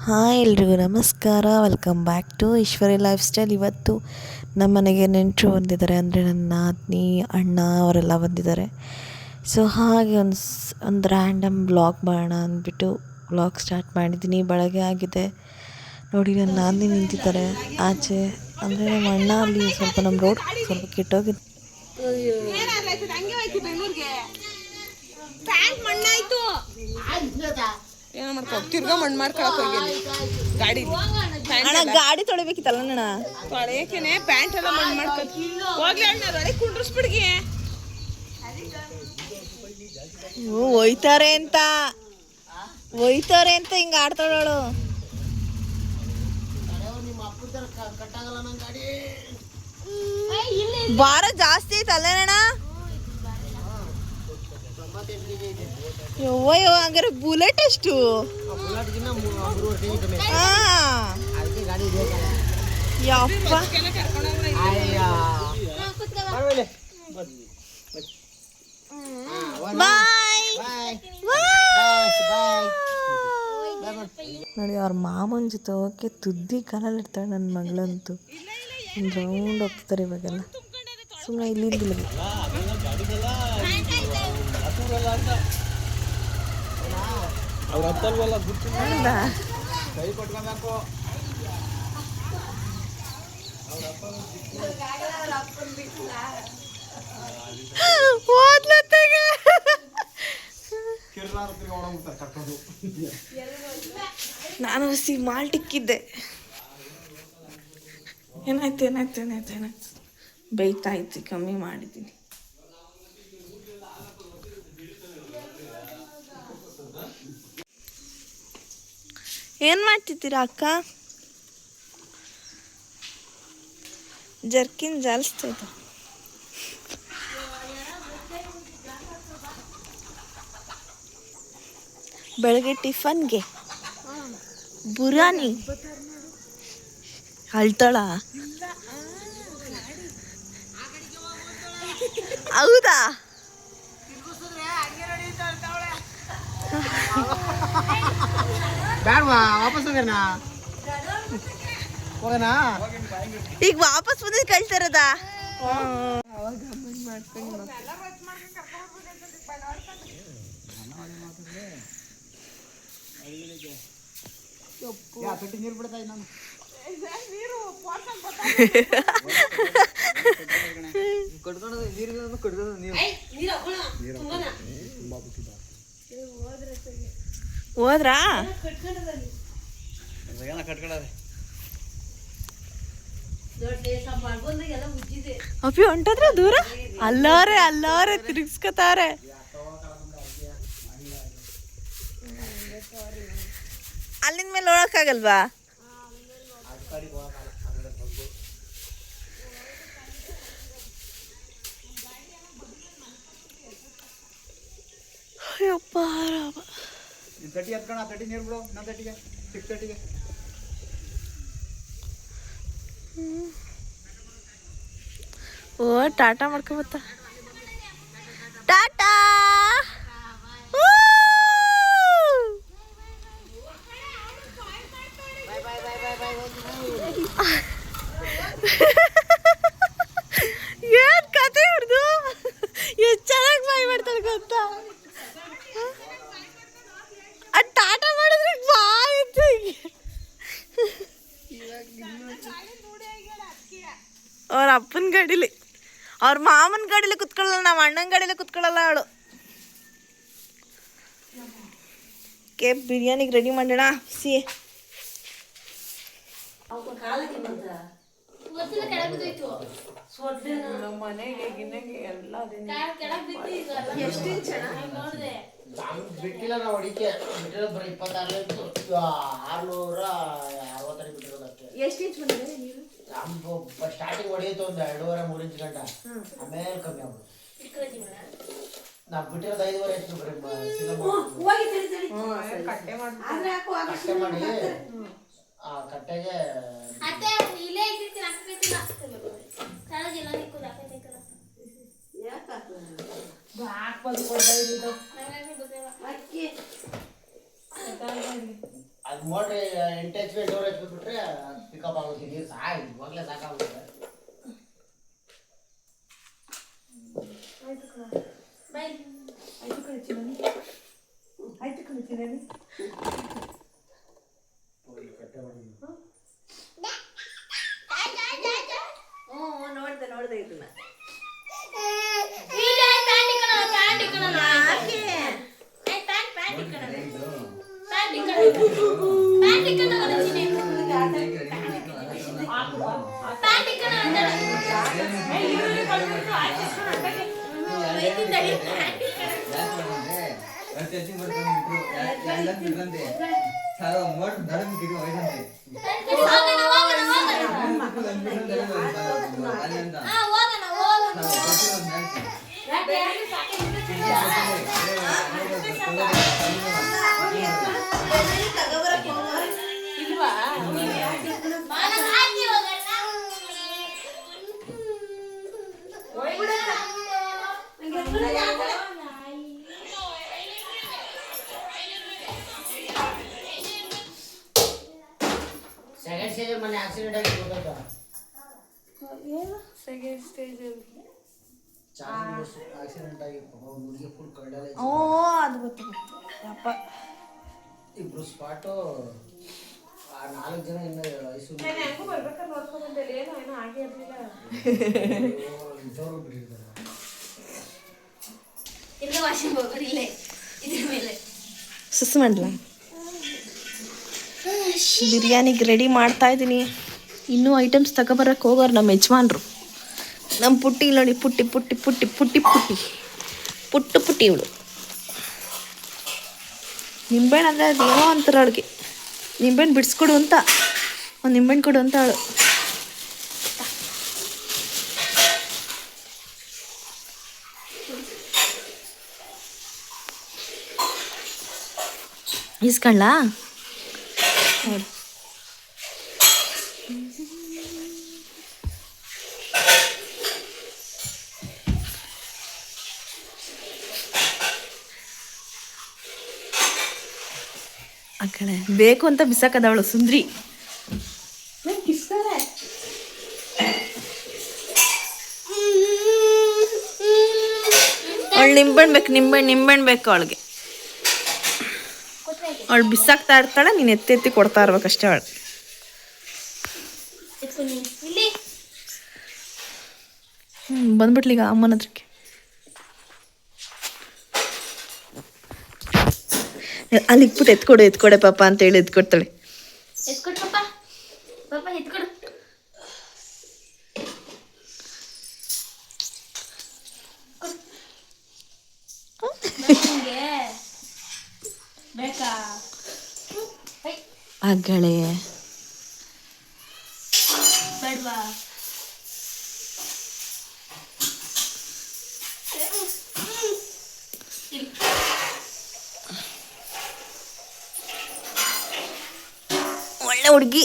Hi ಎಲ್ರಿಗೂ ನಮಸ್ಕಾರ. Welcome back to Eshwari life style. ಇವತ್ತು ನಮ್ಮ ಮನೆಗೆ ನೆಂಟರು ಬಂದಿದ್ದಾರೆ, ಅಂದರೆ ನನ್ನ ನಾದಿನಿ ಅಣ್ಣ ಅವರೆಲ್ಲ ಬಂದಿದ್ದಾರೆ. ಸೊ ಹಾಗೆ ಒಂದು ರ್ಯಾಂಡಮ್ ಬ್ಲಾಗ್ ಮಾಡೋಣ ಅಂದ್ಬಿಟ್ಟು ಬ್ಲಾಗ್ ಸ್ಟಾರ್ಟ್ ಮಾಡಿದ್ದೀನಿ. ಬೆಳಗ್ಗೆ ಆಗಿದೆ ನೋಡಿ, ನನ್ನ ನಾದಿನಿ ನಿಂತಿದ್ದಾರೆ ಆಚೆ. ಅಂದರೆ ನಮ್ಮ ಅಣ್ಣ ಅಲ್ಲಿ ಸ್ವಲ್ಪ ನಮ್ಮ ರೋಡ್ ಸ್ವಲ್ಪ ಕೆಟ್ಟೋಗಿದೆ. ಏನೋ ಮಾಡ್ಕೊ ತಿರ್ಗಾ ಮಣ್ಣು ಮಾಡ್ಕೊಳಕ್ ಹೋಗಿ ಗಾಡಿ ಗಾಡಿ ತೊಳಿಬೇಕಿತ್ತಲ್ಲ ಅಣ್ಣ, ತೊಳೆಯಕೇನೆ ಪ್ಯಾಂಟ್ ಎಲ್ಲ ಮಣ್ಣು ಮಾಡ್ಕೊತ ಹೋಗ್ಲಿ ಅಣ್ಣ ರೊಡೆ ಕುಂಡ್ರಿಸ್ಬಿಡ್ಗಿ. ಒಯ್ತಾರೆ ಅಂತ ಹಿಂಗೆ ಆಡ್ತಾಳವಳು. ಭಾರ ಜಾಸ್ತಿ ಐತಲ್ಲೇನಣ್ಣ? ಯವ್ವ ಹಂಗಾರೆ ಬುಲೆಟ್ ಎಷ್ಟು? ಯಪ್ಪ ನೋಡಿ, ಅವ್ರ ಮಾಮನ ಜೊತೆ ಹೋಗಕ್ಕೆ ತುದ್ದಿ ಕಾಲಲ್ಲಿ ಇರ್ತಾಳೆ ನನ್ನ ಮಗಳಂತೂ. ಒಂದು ರೌಂಡ್ ಹೋಗ್ತಾರೆ ಇವಾಗೆಲ್ಲ. ಸುಮ್ಮನೆ ಇಲ್ಲಿಂದಿಲ್ಲ ನಾನು ಹಸಿ ಮಾಲ್ಟಿಕ್ಕಿದ್ದೆ. ಏನಾಯ್ತು ಬೈತಾಯ್ತು, ಕಮ್ಮಿ ಮಾಡಿದ್ದೀನಿ. ಏನು ಮಾಡ್ತಿದ್ದೀರಾ ಅಕ್ಕ? ಜರ್ಕಿನ್ ಜಾಲಿಸ್ತೈತ. ಬೆಳಗ್ಗೆ ಟಿಫನ್ಗೆ ಬುರಾನಿ ಅಳ್ತಾಳ? ಹೌದಾ? ಈಗ ವಾಪಸ್ ಬಂದಿದ್ದು ಕಳ್ತಾ ಇರೋದಾ? ಹೋದ್ರಾ? ಅಪ್ಪಿ ಹೊಂಟದ್ರ ದೂರ? ಅಲ್ಲಾರೆ ತಿರುಗಿಸ್ಕೊತಾರೆ. ಅಲ್ಲಿಂದ ಮೇಲೆ ನೋಡಕ್ಕಾಗಲ್ವಾ? ಓ ಟಾಟಾ ಮಾಡ್ಕೊಬತ್ತ. ಟಾಟಾ ಏನ್ ಕತೆ ಹಿಡ್ದು ಎಷ್ಟು ಚೆನ್ನಾಗಿ ಬಾಯ್ ಮಾಡ್ತಾರೆ ಗೊತ್ತಾ? ಅದು ಟಾಟಾ ಮಾಡಿದ್ರೆ ಬಾಯ್ ಅವ್ರ ಅಪ್ಪನ ಗಾಡಿಲಿ, ಅವ್ರ ಮಾಮನ ಗಾಡಿಲಿ ಕುತ್ಕೊಳ್ಳಲ್ಲ, ನಮ್ಮ ಅಣ್ಣನ ಗಾಡಿಲಿ ಕುತ್ಕೊಳ್ಳಲ್ಲ ಅವಳು. ಬಿರಿಯಾನಿಗೆ ರೆಡಿ ಮಾಡೋಣ. ಬಿಟ್ಟಿಲ್ಲ ನಾವು ಅಡಿಕೆ ಬಿಟ್ಟಿರೋದು ಬರೀ 26 650 ಬಿಟ್ಟಿರೋದಕ್ಕೆ. ಎಷ್ಟು ಇಂಚ್ ಬಂದಿದೆ ನೀರು? ಸ್ಟಾರ್ಟಿಂಗ್ ಹೊಡೆಯಿತು ಒಂದು 2.5-3 ಇಂಚ್ ಗಂಟ, ಆಮೇಲೆ ಕಮ್ಮಿ ಆಗ್ಬೋದು. ನಾವು ಬಿಟ್ಟಿರೋದು 5.5 ಇಂಚ್ ಬರೀ ಕಟ್ಟೆ ಮಾಡಿ ಆ ಕಟ್ಟೆಗೆ ಅದು ಮೋಟ್ರ್ 8 HP ಡೋರ್ ಹಚ್ಬಿಟ್ರೆ ಪಿಕಪ್ ಆಗುತ್ತೆ ನೀರು ಇವಾಗಲೇ ಸಾಕಾಗುತ್ತೆ. ನೋಡ್ದೆ ಇದನ್ನ ಸೆಕೆಂಡ್ ಸ್ಟೇಜ್ ಮೊನ್ನೆ ಆಕ್ಸಿಡೆಂಟ್ ಆಗಿ ಗೊತ್ತಾಯ್ತಾ? ಸೆಕೆಂಡ್ ಸ್ಟೇಜಲ್ಲಿ ಆಕ್ಸಿಡೆಂಟ್ ಆಗಿ ಹುಡುಗಿ ಫುಲ್ ಕಳ್ಳಲೆ. ಓ ಅದು ಗೊತ್ತು ಯಪ್ಪ. ಇಬ್ರು ಸ್ಪಾಟು, 4 ಜನ ಇನ್ನು ಐಸು ಬರ್ಬೇಕಾದ್ರೆ ನೋಡ್ಕೊಂಡ್ ಬಂದೆ, ಏನೋ ಆಗೇ ಇರ್ಲಿಲ್ಲ. ಜೋರು ಬಿಟ್ಟಿರ್ತಾರೆ. ಸುಸ್ ಮಾಡಲ ಬಿರಿಯಾನಿಗೆ ರೆಡಿ ಮಾಡ್ತಾ ಇದ್ದೀನಿ. ಇನ್ನೂ ಐಟಮ್ಸ್ ತಗೊಬರಕ್ಕೆ ಹೋಗೋರು ನಮ್ಮ ಯಜಮಾನ್ರು. ನಮ್ಮ ಪುಟ್ಟಿ ಇಲ್ಲಿ ನೋಡಿ, ಪುಟ್ಟಿ ಪುಟ್ಟಿ ಪುಟ್ಟಿ ಪುಟ್ಟಿ ಪುಟ್ಟಿ ಪುಟ್ಟು ಪುಟ್ಟಿ ಇವಳು. ನಿಂಬೆಹಣ್ಣು ಅಂದರೆ ಅದು ಏನೋ ಅಂತಾರೆ ಅವಳಿಗೆ. ನಿಂಬೆಹಣ್ಣು ಬಿಡಿಸ್ಕೊಡು ಅಂತ, ಒಂದು ನಿಂಬೆಹಣ್ಣು ಕೊಡು ಅಂತ ಅವಳು. ಇಸ್ಕೊಳ್ಳ ಆ ಕಡೆ ಬೇಕು ಅಂತ ಬಿಸಾಕದವಳು ಸುಂದ್ರಿ. ಅವಳು ನಿಂಬೆಹಣ್ಣು ಬೇಕು ಅವಳಿಗೆ. ಅವಳು ಬಿಸಾಕ್ತಾ ಇರ್ತಾಳೆ, ನೀನು ಎತ್ತಿ ಕೊಡ್ತಾ ಇರ್ಬೇಕಷ್ಟೇ ಅವಳು. ಬಂದ್ಬಿಟ್ಲೀಗ ಅಮ್ಮನ ಹತ್ರಕ್ಕೆ. ಅಲ್ಲಿ ಇಕ್ಬಿಟ್ಟು ಎತ್ಕೊಡೆ ಪಾಪ ಅಂತ ಹೇಳಿ ಎತ್ಕೊಡ್ತಾಳೆ. ಅಗಳೇ ಒಳ್ಳೆ ಹುಡುಗಿ.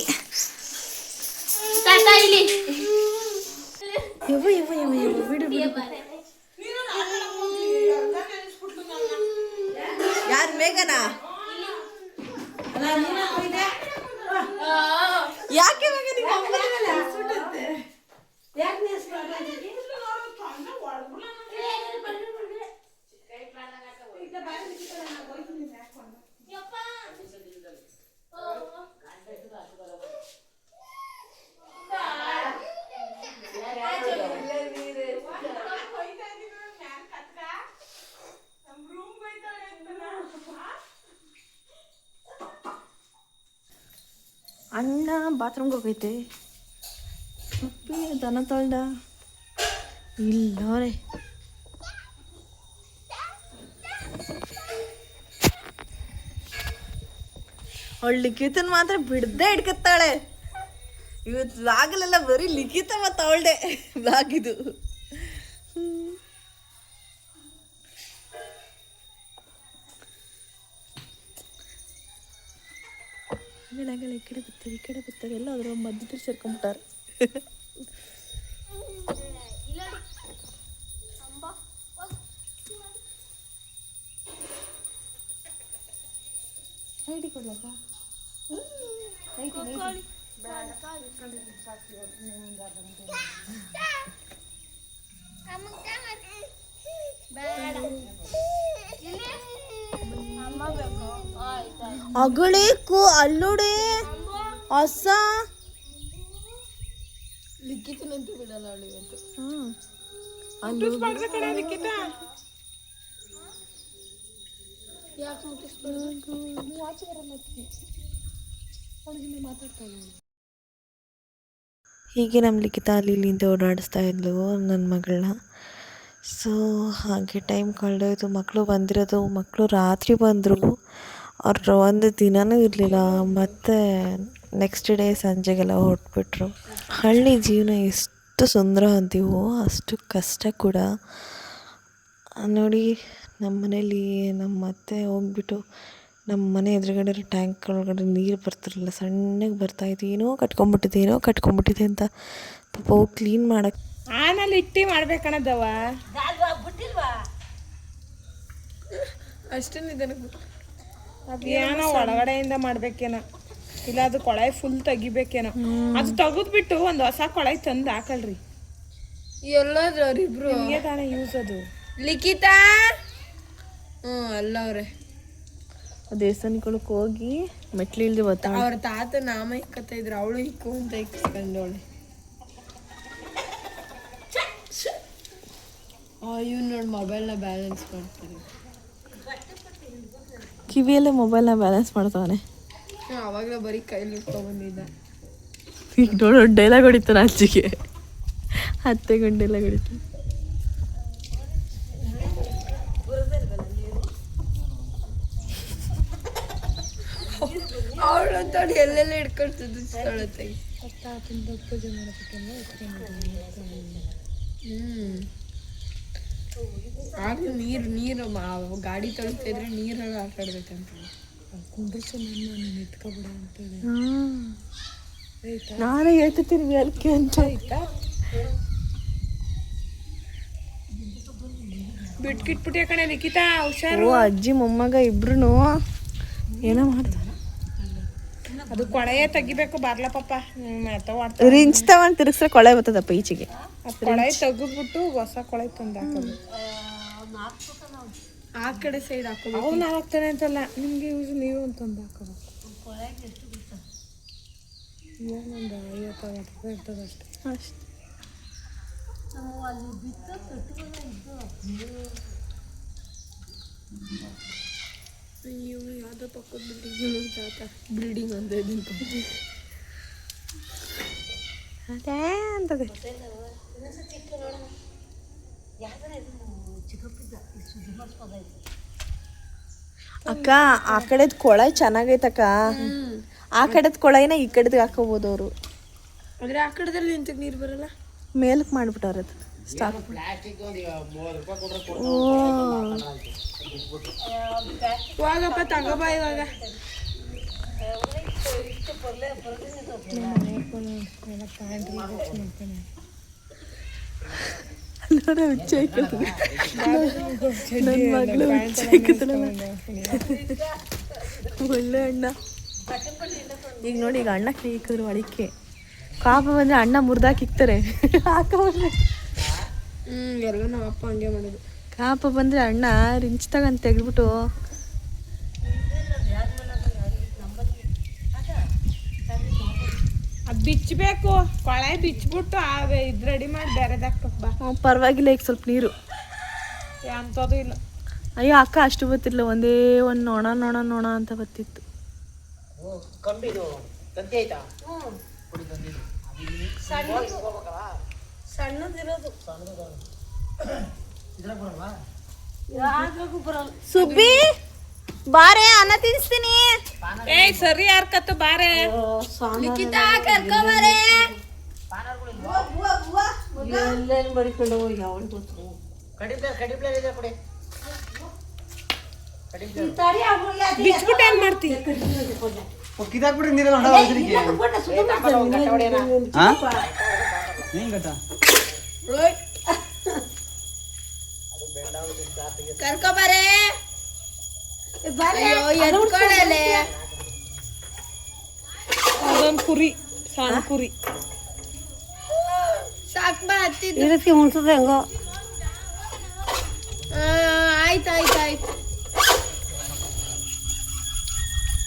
ಯಾರು ಮೇಘನಾ? ಯಾಕೆ ಅಣ್ಣ ಬಾತ್ರೂಮ್ಗೆ ಹೋಗೈತೆ. ಅಪ್ಪಿ ದನ ತೊಳ್ದ ಇಲ್ಲೋರೆ. ಅವಳು ಲಿಖಿತನ್ ಮಾತ್ರ ಬಿಡದೆ ಹಿಡ್ಕತ್ತಾಳೆ. ಇವತ್ತು ವ್ಲಾಗಲ್ಲೆಲ್ಲ ಬರೀ ಲಿಖಿತ ಮತ್ತು ಅವಳಡೆ ವ್ಲಾಗ್ ಇದು. ಈ ಕಡೆ ಬರ್ತಾರೆ ಎಲ್ಲ ಅದ್ರ ಮಧ್ಯದಲ್ಲಿ ಸೇರ್ಕೊಂಡ್ಬಿಟ್ಟಾರೆ. ಐಡಿ ಕೊಡ್ಲಪ್ಪ. ಅಗಳೇಕು ಅಲ್ಲೋಡೆ ಹೊಸ ಲಿಖಿತನಂತೂ ಬಿಡಲ್ಲ ಅವಳಿಗೆ ಲಿಖಿತ ಯಾಕೆ ಹೀಗೆ ನಮ್ಮ ಲಿಖಿತ ಅಲ್ಲಿ ಇಲ್ಲಿಂದ ಓಡಾಡಿಸ್ತಾ ಇದ್ಲು ನನ್ನ ಮಗಳನ್ನ. ಸೊ ಹಾಗೆ ಟೈಮ್ ಕಳೆದೋಯ್ತು. ಮಕ್ಕಳು ಬಂದಿರೋದು, ಮಕ್ಕಳು ರಾತ್ರಿ ಬಂದರು. ಅವ್ರು ಒಂದು ದಿನವೂ ಇರಲಿಲ್ಲ. ಮತ್ತು ನೆಕ್ಸ್ಟ್ ಡೇ ಸಂಜೆಗೆಲ್ಲ ಹೊರಟ್ಬಿಟ್ರು. ಹಳ್ಳಿ ಜೀವನ ಎಷ್ಟು ಸುಂದರ ಅಂತೀವೋ ಅಷ್ಟು ಕಷ್ಟ ಕೂಡ. ನೋಡಿ ನಮ್ಮ ಮನೇಲಿ ನಮ್ಮ ಅತ್ತೆ ಹೋಗ್ಬಿಟ್ಟು ನಮ್ಮ ಮನೆ ಎದುರುಗಡೆ ಟ್ಯಾಂಕ್ ಒಳಗಡೆ ನೀರು ಬರ್ತಿರಲಿಲ್ಲ, ಸಣ್ಣಗೆ ಬರ್ತಾಯಿತ್ತು. ಏನೋ ಕಟ್ಕೊಂಬಿಟ್ಟಿದೆ ಅಂತ ಪಾಪ ಹೋಗಿ ಕ್ಲೀನ್ ಮಾಡಕ್ಕೆ ಆನಲ್ಲಿ ಇಟ್ಟಿ ಮಾಡ್ಬೇಕಣದವ ಅಷ್ಟೇ ಏನೋ ಒಳಗಡೆಯಿಂದ ಮಾಡ್ಬೇಕೇನೋ, ಇಲ್ಲ ಅದು ಕೊಳೆ ಫುಲ್ ತೆಗಿಬೇಕೇನೋ. ಅದು ತೆಗೆದ್ಬಿಟ್ಟು ಒಂದು ಹೊಸ ಕೊಳೆ ತಂದು ಹಾಕಳ್ರಿ. ಎಲ್ಲದ್ರಿಬ್ರು ಹಿಂಗೆ ತಾನೇ ಯೂಸ್ ಅದು. ಲಿಖಿತ ಅಲ್ಲವ್ರೆ ದೇವಸ್ಥಾನಕ್ಕೆ ಹೋಗಿ ಮೆಟ್ಲು ಇಳ್ದು ಬರ್ತಾ ಅವ್ರ ತಾತ ನಾಮ ಇಕ್ಕತ್ತ ಇದ್ರು, ಅವಳು ಇಕ್ಕು ಅಂತ ಇಕ್ಸ್ಕೊಂಡವಳೆ. ಇವ್ ನೋಡಿ ಮೊಬೈಲ್ನ ಬ್ಯಾಲೆನ್ಸ್ ಮಾಡ್ತಾರೆ. ಕಿವಿಯಲ್ಲೇ ಮೊಬೈಲ್ನ ಬ್ಯಾಲೆನ್ಸ್ ಮಾಡ್ತಾನೆ. ಅವಾಗಲೇ ಬರೀ ಕೈಲಿ ಇಟ್ಕೊಂಡ್ಬಂದಿದ್ದ. ಈಗ ನೋಡೋ ಡೈಲಾಗ್ ಹೊಡಿತಾನೆ ಅಜ್ಜಿಗೆ, ಅತ್ತೆಗೊಂಡು ಡೈಲಾಗ್ ಹೊಡಿತಾನೆ. ಅವಳಂತ ಎಲ್ಲೆಲ್ಲ ಇಟ್ಕೊಳ್ತಿದ್ದು ಪೂಜೆ ಮಾಡೋದಕ್ಕೆಲ್ಲ ಆಗ ನೀರು ಗಾಡಿ ತೊಳಿತಾ ಇದ್ರೆ ನೀರಲ್ಲಿ ಆಟ ಆಡ್ಬೇಕಂತ ಕುಂಡ್ರಿಸು ನನ್ನ ಎತ್ಕೊಬಿಡ ಅಂತೇಳಿ ನಾನೇ ಹೇಳ್ತೀನಿ ಅದಕ್ಕೆ ಅಂತ. ಆಯ್ತಾ ಬಿಟ್ಕಿಟ್ಬಿಟ್ಟೆ ಕಣೆ ಲಿಖಿತ, ಹುಷಾರು. ಅಜ್ಜಿ ಮೊಮ್ಮಗ ಇಬ್ರು ಏನೋ ಮಾಡ್ತಾರೆ. ಅದು ಕೊಳೆಯೇ ತೆಗಿಬೇಕು ಬಾರ್ಲ ಪಾಪ. ರಿಂಚ್ ತಗೊಂಡು ತಿರ್ಗಿಸ್ರೆ ಕೊಳೆ ಬರ್ತದಪ್ಪ ಈಚೆಗೆ. ಕೊಳೆ ತೆಗೆದ್ಬಿಟ್ಟು ಹೊಸ ಕೊಳೆ ತಂದು ಹಾಕೋದು. ಆ ಕಡೆ ಸೈಡ್ ಹಾಕೋದು. ಅವ್ರು ನಾವು ಹಾಕ್ತಾನೆ ಅಂತಲ್ಲ, ನಿಮ್ಗೆ ಯೂಸ್ ನೀವು ಅಂತಂದು ಹಾಕೋದು. ಏನೊಂದು 50-60 ರೂಪಾಯಿ ಇರ್ತದೆ ಅಷ್ಟೇ. ಅಯ್ಯೋ ಯಾವುದೋ ಪಕ್ಕದ ಬಿಲ್ಡಿಂಗ್ ತಾತ ಬಿಲ್ಡಿಂಗ್ ಅಂತ ಇದೀನಿ ಅದೇ ಅಂತದೆ. ಅಕ್ಕ ಆ ಕಡೆದ್ ಕೊಳೆ ಚೆನ್ನಾಗೈತಕ್ಕ. ಆ ಕಡೆದ್ ಕೊಳೆನ ಈ ಕಡೆದ್ ಹಾಕೋಬಹುದು ಅವರು. ಆದ್ರೆ ಆ ಕಡೆದಲ್ಲಿ ನಿಂತಕ್ಕೆ ನೀರು ಬರಲ್ಲ, ಮೇಲಕ್ಕೆ ಮಾಡ್ಬಿಟ್ಟವ್ರ ಅದು ಸ್ಟಾಕ್. ಹೋಗಪ್ಪ ತಗೋಬಾ ಇವಾಗ. ನನ್ನ ಮಗಳು ಒಳ್ಳೆ ಅಣ್ಣ. ಈಗ ನೋಡಿ, ಈಗ ಅಣ್ಣ ಕೇಳಿದ್ರು ಅಡಿಕೆ ಕಾಪ ಬಂದ್ರೆ ಅಣ್ಣ ಮುರಿದಾಕಿಕ್ತಾರೆ. ಎಲ್ಲ ನಮ್ಮ ಅಪ್ಪ ಹಂಗೆ ಮಾಡೋದು. ಕಾಪ ಬಂದ್ರೆ ಅಣ್ಣ ರಿಂಚ್ ತಗೊಂಡು ತೆಗೆದ್ಬಿಟ್ಟು ಅದು ಬಿಚ್ಚಬೇಕು, ಕೊಳೆ ಬಿಚ್ಬಿಟ್ಟು ಆಗ ಇದು ರೆಡಿ ಮಾಡಿ ಬೇರೆದಾಕ್ಬೇಕು ಬಾ. ಪರವಾಗಿಲ್ಲ, ಈಗ ಸ್ವಲ್ಪ ನೀರು ಅಂಥದ್ದು ಇಲ್ಲ. ಅಯ್ಯೋ ಅಕ್ಕ ಅಷ್ಟು ಗೊತ್ತಿಲ್ಲ, ಒಂದೇ ಒಂದು ನೋಣ ಅಂತ ಬರ್ತಿತ್ತು. ಸಣ್ಣದಿರೋದು ಸುಬ್ಬಿ ಬಾರೆ, ಅನ್ನ ತಿನ್ಸ್ತೀನಿ. ಏಯ್ ಸರಿ ಯಾರ್ಕತ್ತು ಬಾರೆ. ಲಿಖಿತ ಕರ್ಕೋಬಾರೆ. ಬಿಚ್ಬಿಟ್ಟು ಏನ್ ಮಾಡ್ತಿ? ಕರ್ಕೋಬಾರೆ. ಇದೊಂದು ಕುರಿ ಸಣ್ಣ ಕುರಿ ಸಾಕ್ ಬಾ ಹತ್ತಿದ್ದು ಇದಕ್ಕೆ ಉಣ್ಸದ ಹೆಂಗೋ ಆಯ್ತು ಆಯ್ತು ಆಯ್ತು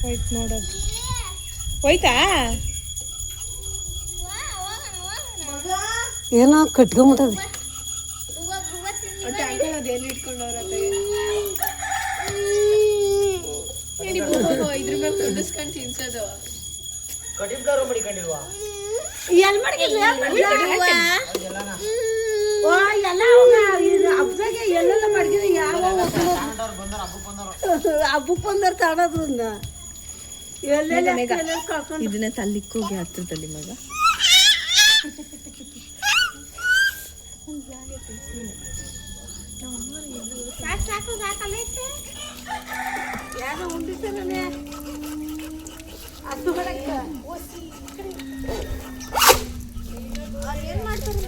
ಹೋಯ್ತು ನೋಡೋದು ಹೋಯ್ತಾ ಏನೋ ಕಟ್ಕೊಂಬಿಟ್ಟದೆ ಅದು ಎಲ್ಲಿ ಇಟ್ಕೊಂಡವ್ರ ಇದ್ರ ಮೇಲೆ ಕುದಿಸ್ಕೊಂಡು ತಿನ್ಸೋದು ಕಟಿಪ್ದಾರು ಮಡಿಕೊಂಡಿಲ್ವಾ ಎಲ್ಲಿ ಮಾಡಿದ್ವಿ ಅದೆಲ್ಲನ ಎಲ್ಲ ಹಬ್ಬದಾಗೆ ಎಲ್ಲೆಲ್ಲ ಮಾಡಿದ್ವಿ ಯಾವ ಬಂದಾರ ಹಬ್ಬಕ್ಕೆ ಬಂದಾರ ತಾಡೋದ್ರಿಂದ ಎಲ್ಲೆಲ್ಲ ಕಳ್ಕೊಂಡು ಇದನ್ನ ತಲ್ಲಿಕ್ಕೋಗಿ ಹತ್ರದಲ್ಲಿ ಮಗ ಸಾಕು ಸಾಕಲ್ಲೈತೆ ಯಾರೋ ಉಂಡಿದ್ದಾನೆ ಅದು ಮಾಡಕ್ಕ ಏನ್ ಮಾಡ್ತಾರೆ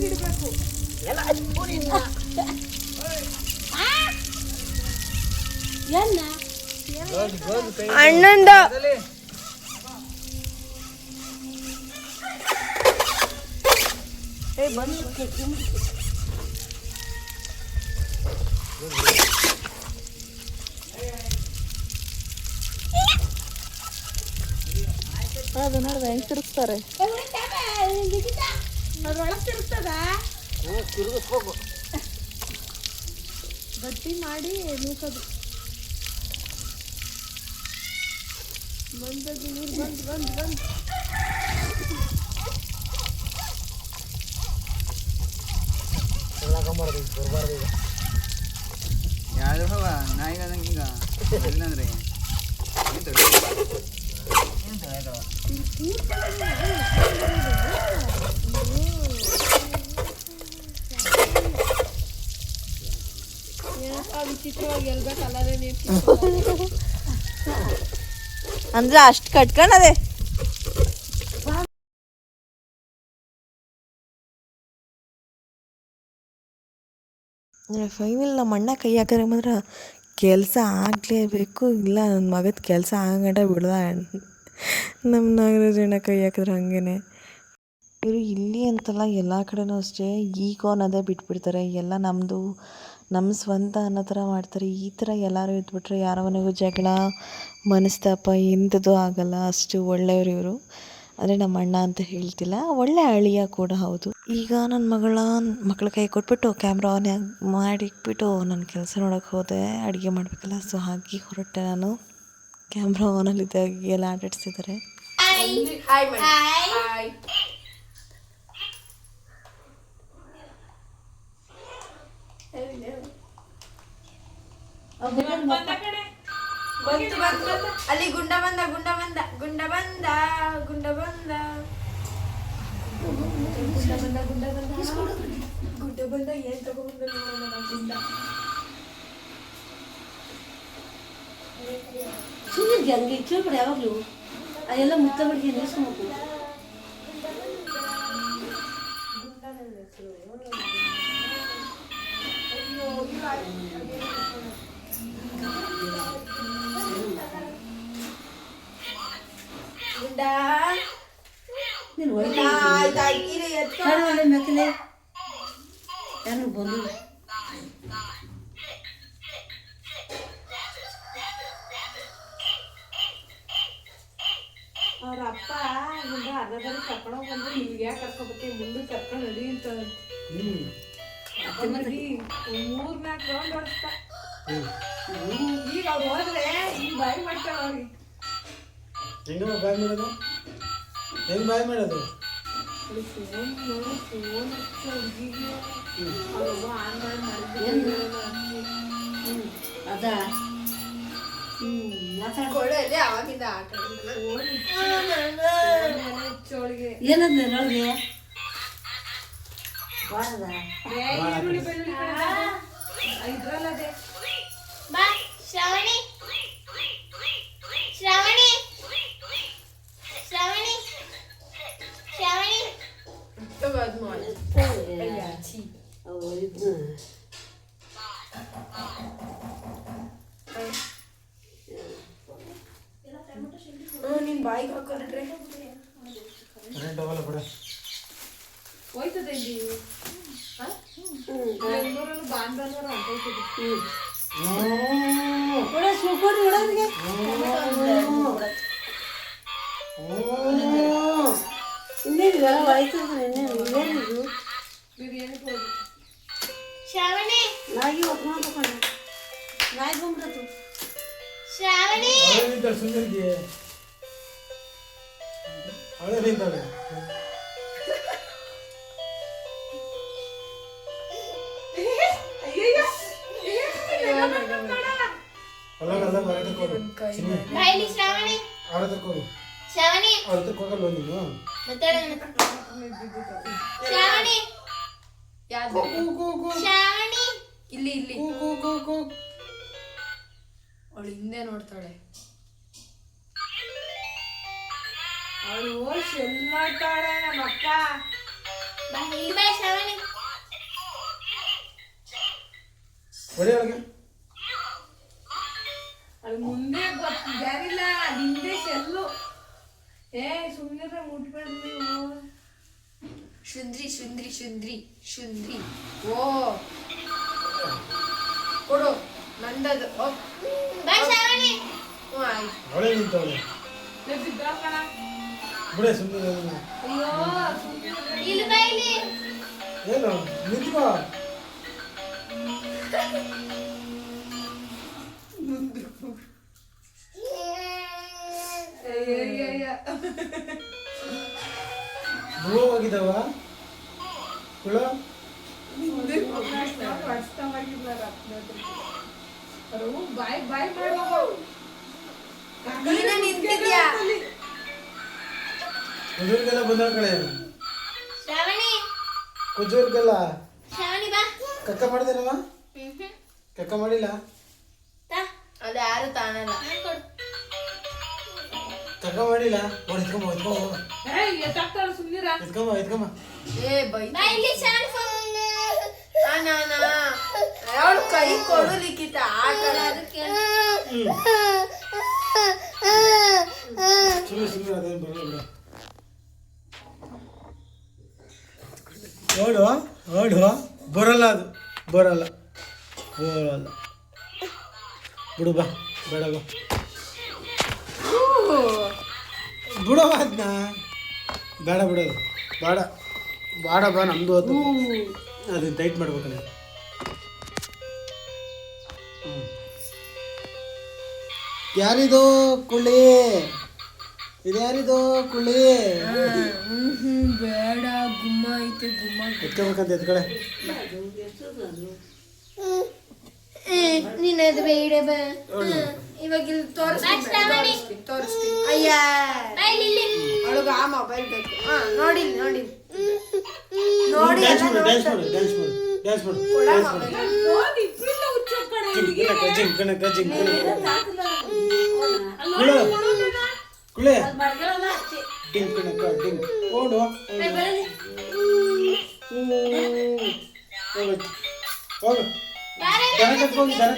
ಇಡಬೇಕು ಅಣ್ಣಂದ ಅದು ನೋಡ್ದೆ ಹೆಂಗ್ ತಿರುಗಿಸ್ತಾರೆ ಅದ್ರೊಳಗೆ ತಿರುಗ್ತದ ತಿರುಗಿಸ್ಬೇಕು ಗಟ್ಟಿ ಮಾಡಿ ನೂಕೋದು ಬಂದದ್ದು ನೀರು ಬಂದು ಹಾಕೊಂಬಾರ್ದು ಬರಬಾರ್ದು ಈಗ ಯಾವ್ದು ಹೋಗ ನಾಯಿಗ ಈಗ ಇಲ್ಲಂದ್ರೆ ವಿಚಿತ್ರವಾಗಿ ಎಲ್ಬೇಕಲ್ಲದೆ ನೀವು ಅಂದ್ರೆ ಅಷ್ಟು ಕಟ್ಕೊಂಡದೆ ಫೈನಲ್ ನಮ್ಮ ಅಣ್ಣ ಕೈ ಹಾಕಿದ್ರೆ ಮಾತ್ರ ಕೆಲಸ ಆಗಲೇಬೇಕು ಇಲ್ಲ ನನ್ನ ಮಗದ ಕೆಲಸ ಆಗಂಟ ಬಿಡ್ದ ನಮ್ಮ ನಾಗರಾಜಣ್ಣ ಕೈ ಹಾಕಿದ್ರೆ ಹಾಗೇನೆ ಇವರು ಇಲ್ಲಿ ಅಂತಲ್ಲ ಎಲ್ಲ ಕಡೆನೂ ಅಷ್ಟೇ ಈಗೋ ಅನ್ನೋದೇ ಬಿಟ್ಬಿಡ್ತಾರೆ ಎಲ್ಲ ನಮ್ಮದು ನಮ್ಮ ಸ್ವಂತ ಅನ್ನೋ ಥರ ಮಾಡ್ತಾರೆ ಈ ಥರ ಎಲ್ಲರೂ ಇದ್ಬಿಟ್ರೆ ಯಾರ ಮನೆಗೂ ಜಗಳ ಮನಸ್ತಾಪ ಎಂಥದ್ದು ಆಗಲ್ಲ ಅಷ್ಟು ಒಳ್ಳೆಯವರು ಇವರು ಅಂದರೆ ನಮ್ಮ ಅಣ್ಣ ಅಂತ ಹೇಳ್ತಿಲ್ಲ ಒಳ್ಳೆ ಅಳಿಯ ಕೂಡ ಹೌದು ಈಗ ನನ್ನ ಮಗಳ ಕೈ ಕೊಟ್ಬಿಟ್ಟು ಕ್ಯಾಮ್ರಾ ಆನ್ ಮಾಡಿಟ್ಬಿಟ್ಟು ನನ್ನ ಕೆಲಸ ನೋಡೋಕೆ ಹೋದೆ ಅಡುಗೆ ಮಾಡಬೇಕಲ್ಲ ಸೊ ಹಾಗೆ ಹೊರಟೆ ನಾನು ಕ್ಯಾಮ್ರಾ ಆನಲ್ಲಿದ್ದಾಗ ಎಲ್ಲ ಆಟಾಡ್ಸಿದ್ದಾರೆ ಅಲ್ಲಿ ಗುಂಡ ಬಂದ ಗುಂಡ ಬಂದ ಗುಂಡ ಬಂದ ಗುಂಡ ಬಂದ ಗುಂಡ ಬಂದ ಗುಂಡ ಬಂದ ಗುಂಡ ಬಂದ ಏನ್ ತಗೊಂಡ್ಬಂದ ನೋಡೋಣ ಗುಂಡ ಸುಮ್ಮನೆ ಹಂಗೆ ಕೇಳ್ಬಿಡ ಯಾವಾಗಲೂ ಅದೆಲ್ಲ ಮುತ್ತ ಬಿಡ್ಗೆ ನಿಲ್ಸ್ಕೊಬೇಕು ಗುಂಡ ನೀನು ಒಳ್ಳೆ ಮೆಕ್ಕಲೆ ಯಾರು ಬಂದು ಅವ್ರ ಅಪ್ಪ ಗುಂಡ ಅರ್ಧದಲ್ಲಿ ಕರ್ಕೊಂಡೋಗಿ ಬಂದ್ರೆ ನಿಮ್ಗೆ ಯಾಕೆ ಕರ್ಕೊಬತ್ತಿ ಮುಂದೆ ಕರ್ಕೊಂಡು ನಡಿ ಅಂತ ನಡಿ 3-4 ರೌಂಡ್ ಹೊಡಿಸ್ತಾ ಈಗ ಅವ್ರು ಹೋದ್ರೆ ಈಗ ಬಾಯಿ ಮಾಡ್ತಾವ ಅವ್ರಿಗೆ ಹೆಂಗ ಬಾಯ್ ಮಾಡೋದು ಹೆಂಗ್ ಬಾಯ್ ಮಾಡೋದು ಫೋನ್ ನೋಡಿ ಫೋನ್ ಹುಡುಗಿಗೆ ಅವ್ರವ್ವ ಆನ್ ಮಾಡಿ ಮಾಡಿದ್ವಿ ಅದ ಕೊಳ್ಳೆಯಲ್ಲಿ ಅವಾಗಿಂದ ಆಟ ಹುಚ್ಚೋಳಿಗೆ ಏನದ ನೋಡಿದೆ ವಾರದ ಈರುಳ್ಳಿ ಬೆಳ್ಳುಳ್ಳಿ ಇದ್ರಲ್ಲದೆ ಬಾ ಶ್ರಾವಣಿ ಶ್ರಾವಣಿ ಶ್ರಾವಣಿ ಶ್ರಾವಣಿ ಇದನ್ನ ಬಾಯಿಗೆ ಹಾಕೊಂಡ್ರೆ ಕರೆಂಟ್ ಹೋಗಲ್ಲ ಬಿಡ. ಹೋಯ್ತದೆ ಇಲ್ಲಿ ಬೆಂಗಳೂರಲ್ಲೂ ಭಾನುವಾರ ಹೊಂಟೋಯ್ತದೆ. ಇನ್ನೇನು ಆಯ್ತದೆ ಇನ್ನೇನಿದು ಬಿರಿಯಾನಿ ಹೋಗಿ ಶ್ರಾವಣಿ ನಾಯಿ ಒಪ್ಕೊಂಡು ನಾಯಿ ಬಂದ್ಬಿಡತ್ತು. ಶ್ರಾವಣಿ ಸುಂದರಿಗೆ ಅವಳೇ ನಿಂತಾಳೆ. ಅಲ್ಲ ಮರಾಠಕ್ಕೆ ಹೋಗು. ಬಾಯ್ಲಿ ಶ್ರಾವಣಿ ಅವ್ರ ಹತ್ರಕ್ಕೆ ಹೋಗು. ಶ್ರಾವಣಿ ಅವ್ರ ಹತ್ರಕ್ಕೆ ಹೋಗಲ್ವ ನೀನು? ಶ್ರಾವಣಿ ಯಾವ್ದು ಶ್ರಾವಣಿ ಇಲ್ಲಿ ಇಲ್ಲಿ ಕೂ. ಅವಳು ಹಿಂದೆ ನೋಡ್ತಾಳೆ. ಅವಳು ಶೆಲ್ ಮಾಡ್ತಾಳೆ ನಮ್ಮ ಅಕ್ಕ. ಇಲ್ಲಿ ಬಾಯ್ ಶ್ರಾವಣಿ ಹೊಡಿ ಅವಳಿಗೆ. ಅದು ಮುಂದೆ ಗೊತ್ತಿಲ್ಲ ಹಿಂದೆ ಶೆಲ್ಲು. ಸುಮ್ಮನೆ ಮುಟ್ಬೇಡ್ರಿ ನೀವು. ಶುಂದ್ರಿ ಶುಂದ್ರಿ ಶುಂದ್ರಿ ಶುಂದ್ರಿ. ಓ ಕೊಡು ನಂದದು. ಬಾಯ್ ಶ್ರಾವಣಿ ಆಯ್ತು. ಅವಳೇ ನಿಂತವಳೆ. ಬಿದ್ದೋಕಣ. ಬಿಡೆ ಸುಂದರ. ಅಯ್ಯೋ ಸುಮ್ಮನೆ ಇಲ್ಲಿ ಬಾಯ್ಲಿ ಏನು ನಿಂತ್ಕೋ. ಹುಳು ಹೋಗಿದ್ದಾವ ಹುಳು. ಬಾಯ್ ಬಾಯ್ ಮಾಡುವ ನಿಂತಿದ್ಯಾ ಕುಜೂರ್ಗೆಲ್ಲ ಬಂದ ಕಡೆ. ಶ್ರಾವಣಿ ಕುಜೂರ್ಗೆಲ್ಲ ಶ್ರಾವಣಿ ಬಾ. ಕಕ್ಕ ಮಾಡಿದೇನವ? ಕಕ್ಕ ಮಾಡಿಲ್ಲ. ಅದು ಯಾರು ತಾನಲ್ಲ. ಕಕ್ಕ ಮಾಡಿಲ್ಲ. ಎತ್ಕೊಂಬ ಎತ್ತಾಕ್ತಾಳು ಸುಮ್ಮನಿರ. ಎತ್ಕೊಂಬ. ಏ ಬೈ ಬಾಯ್ಲಿ ಶ್ರಾವಣಿ ಅವಳು ಕೈ ಕೊಡಲಿಕ್ಕಿತ್ತ ಆಟಲ್ಲ. ಅದಕ್ಕೆ ಸುಮ್ಮನೆ ಅದೇನು ಬರಲ್ಲ ಬಿಡ. ಓಡುವ ಬರಲ್ಲ. ಅದು ಬರಲ್ಲ ಬಿಡು. ಬಾ ಬೇಡ ಬಾ ಬಿಡವ ಅದನ್ನ. ಬೇಡ ಬಿಡೋದು ಬೇಡ ಬಾ ನಮ್ದು ಅದು. ಅದನ್ನ ಟೈಟ್ ಮಾಡ್ಬೇಕಲ್ಲ. ಯಾರಿದು ಕುಳಿ? ಇದ್ಯಾರಿದು ಕುಳಿ? ಬೇಡ ಗುಮ್ಮ ಐತೆ ಗುಮ್ಮ. ಎತ್ಕೋಬೇಕಂತ ಎತ್ಕಡೆ. ನೀನದು ಬೇಡ ಬಾ. ಇವಾಗ ಇಲ್ಲಿ ತೋರಿಸ್ತೀನಿ. ಅಯ್ಯ ಬಾಯ್ಲಿ ಇಲ್ಲಿ ಅವಳಿಗೆ ಆ ಮೊಬೈಲ್ ಬೇಕು. ನೋಡಿ ನೋಡಿ ಡ್ಯಾನ್ಸ್ ಮಾಡು ಡ್ಯಾನ್ಸ್ ಮಾಡು ಡ್ಯಾನ್ಸ್ ಮಾಡು ಡ್ಯಾನ್ಸ್ ಮಾಡು ಡ್ಯಾನ್ಸ್ ಮಾಡು. ಇಬ್ಬರಿಂದ ಹುಚ್ಚಕ್ಕಣ. ಜಿಂಕಣಕ ಕುಳೆ ಕುಳೆ ಡಿಂಕಣಕ ಡಿಂಕ್ ಓಡು. ಹೋಗು ದನ ಕಟ್ಕೋಗಿ ದನ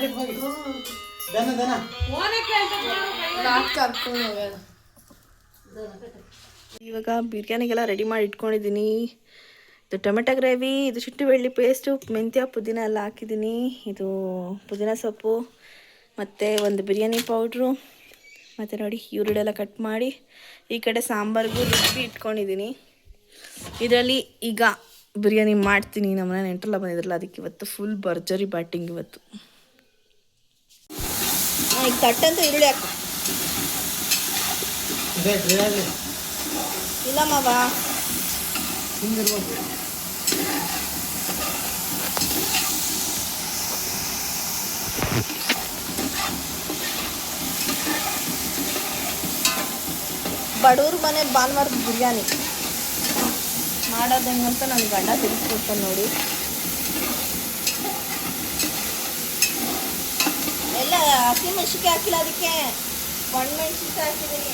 ಕರ್ಕೊಂಡು ಹೋಗೋಣ. ಇವಾಗ ಬಿರಿಯಾನಿಗೆಲ್ಲ ರೆಡಿ ಮಾಡಿ ಇಟ್ಕೊಂಡಿದ್ದೀನಿ. ಇದು ಟೊಮೆಟೊ ಗ್ರೇವಿ, ಇದು ಶುಂಠಿ ಬೆಳ್ಳುಳ್ಳಿ ಪೇಸ್ಟು, ಮೆಂತ್ಯ ಪುದೀನ ಎಲ್ಲ ಹಾಕಿದ್ದೀನಿ. ಇದು ಪುದೀನ ಸೊಪ್ಪು ಮತ್ತು ಒಂದು ಬಿರಿಯಾನಿ ಪೌಡ್ರು ಮತ್ತು ನೋಡಿ ಈರುಳ್ಳಿ ಎಲ್ಲ ಕಟ್ ಮಾಡಿ ಈ ಕಡೆ ಸಾಂಬಾರಿಗೂ ರುಬ್ಬಿ ಇಟ್ಕೊಂಡಿದ್ದೀನಿ. ಇದರಲ್ಲಿ ಈಗ ಬಿರಿಯಾನಿ ಮಾಡ್ತೀನಿ. ನಮ್ಮನೆ ನೆಂಟರೆಲ್ಲ ಬಂದಿದ್ರಲ್ಲ, ಅದಕ್ಕೆ ಇವತ್ತು ಫುಲ್ ಭರ್ಜರಿ ಬ್ಯಾಟಿಂಗ್ ಇವತ್ತು. ಈಗ ತಟ್ಟಂತ ಈರುಳ್ಳಿ ಹಾಕು. ಇಲ್ಲ ಮಾವ ಬಡವ್ರ ಮನೆ ಭಾನುವಾರದ ಬಿರಿಯಾನಿ ಮಾಡೋದು ಹೆಂಗಂತ ನನ್ನ ಗಂಡ ತಿಳಿಸ್ಕೊಡ್ತಾನೆ ನೋಡಿ. ಎಲ್ಲ ಹಸಿಮೆಣ್ಸಿನ್ಕಾಯಿ ಹಾಕಿಲ್ಲ, ಅದಕ್ಕೆ ಒಣಮೆಣ್ಸಿನ್ಕಾಯಿ ಹಾಕಿದ್ದೀನಿ.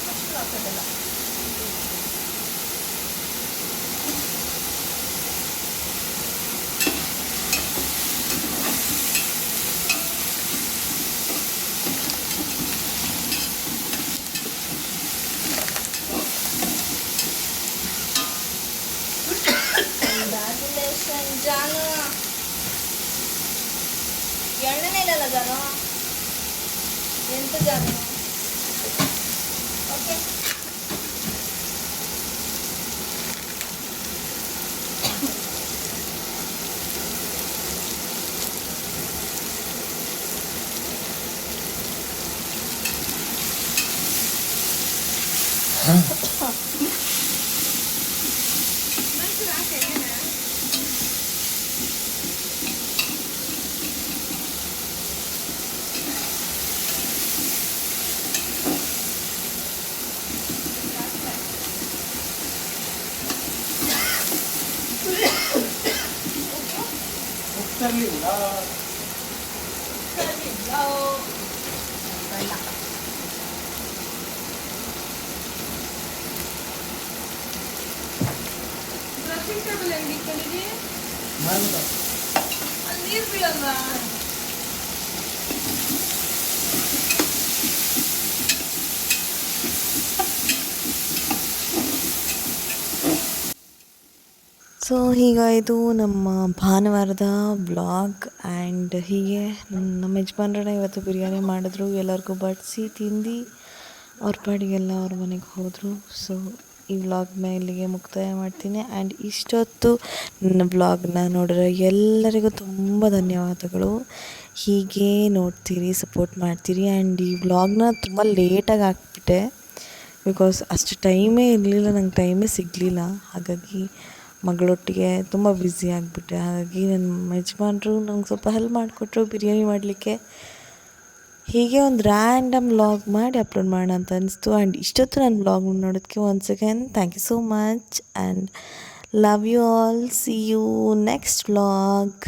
ಅಷ್ಟು ಹಾಕೋದಿಲ್ಲ. ಜಾನು ಎಂತ ಜಾನು ಓಕೆ ಡ್ರೆಸ್ಸಿಂಗ್ ಟೇಬಲ್ ಹೆಂಗೆ ಇಟ್ಕೊಂಡಿದ್ದೀ ಮಾಡ್ಬಿಟ್ಟು ಅಲ್ಲಿ ನೀರು ಬೀಳಲ್ವಾ ಸೊ ಈಗ ಇದು ನಮ್ಮ ಭಾನುವಾರದ ಬ್ಲಾಗ್ ಆ್ಯಂಡ್ ಹೀಗೆ ನಮ್ಮ ಯಜಮಾನ್ರನ್ನ ಇವತ್ತು ಬಿರಿಯಾನಿ ಮಾಡಿದ್ರು, ಎಲ್ಲರಿಗೂ ಬಡಿಸಿ ತಿಂದು ಅವ್ರ ಪಾಡಿಗೆಲ್ಲ ಅವ್ರ ಮನೆಗೆ ಹೋದರು. ಸೊ ಈ ವ್ಲಾಗ್ನ ಇಲ್ಲಿಗೆ ಮುಕ್ತಾಯ ಮಾಡ್ತೀನಿ. ಆ್ಯಂಡ್ ಇಷ್ಟೊತ್ತು ನನ್ನ ವ್ಲಾಗ್ನ ನೋಡಿರೋ ಎಲ್ಲರಿಗೂ ತುಂಬ ಧನ್ಯವಾದಗಳು. ಹೀಗೆ ನೋಡ್ತೀರಿ, ಸಪೋರ್ಟ್ ಮಾಡ್ತೀರಿ. ಆ್ಯಂಡ್ ಈ ವ್ಲಾಗ್ನ ತುಂಬ ಲೇಟಾಗಿ ಹಾಕ್ಬಿಟ್ಟೆ, ಬಿಕಾಸ್ ಅಷ್ಟು ಟೈಮೇ ಇರಲಿಲ್ಲ, ನಂಗೆ ಟೈಮೇ ಸಿಗಲಿಲ್ಲ. ಹಾಗಾಗಿ ಮಗಳೊಟ್ಟಿಗೆ ತುಂಬ ಬ್ಯುಸಿ ಆಗಿಬಿಟ್ಟೆ. ಹಾಗಾಗಿ ನನ್ನ ಯಜಮಾನ್ರು ನಂಗೆ ಸ್ವಲ್ಪ ಹೆಲ್ಪ್ ಮಾಡಿಕೊಟ್ರು ಬಿರಿಯಾನಿ ಮಾಡಲಿಕ್ಕೆ. ಹೀಗೆ ಒಂದು ರ್ಯಾಂಡಮ್ ವ್ಲಾಗ್ ಮಾಡಿ ಅಪ್ಲೋಡ್ ಮಾಡೋಣ ಅಂತ ಅನಿಸ್ತು. ಆ್ಯಂಡ್ ಇಷ್ಟೊತ್ತು ನನ್ನ ವ್ಲಾಗ್ ನೋಡೋದಕ್ಕೆ once again thank you so much and love you all. See you next vlog.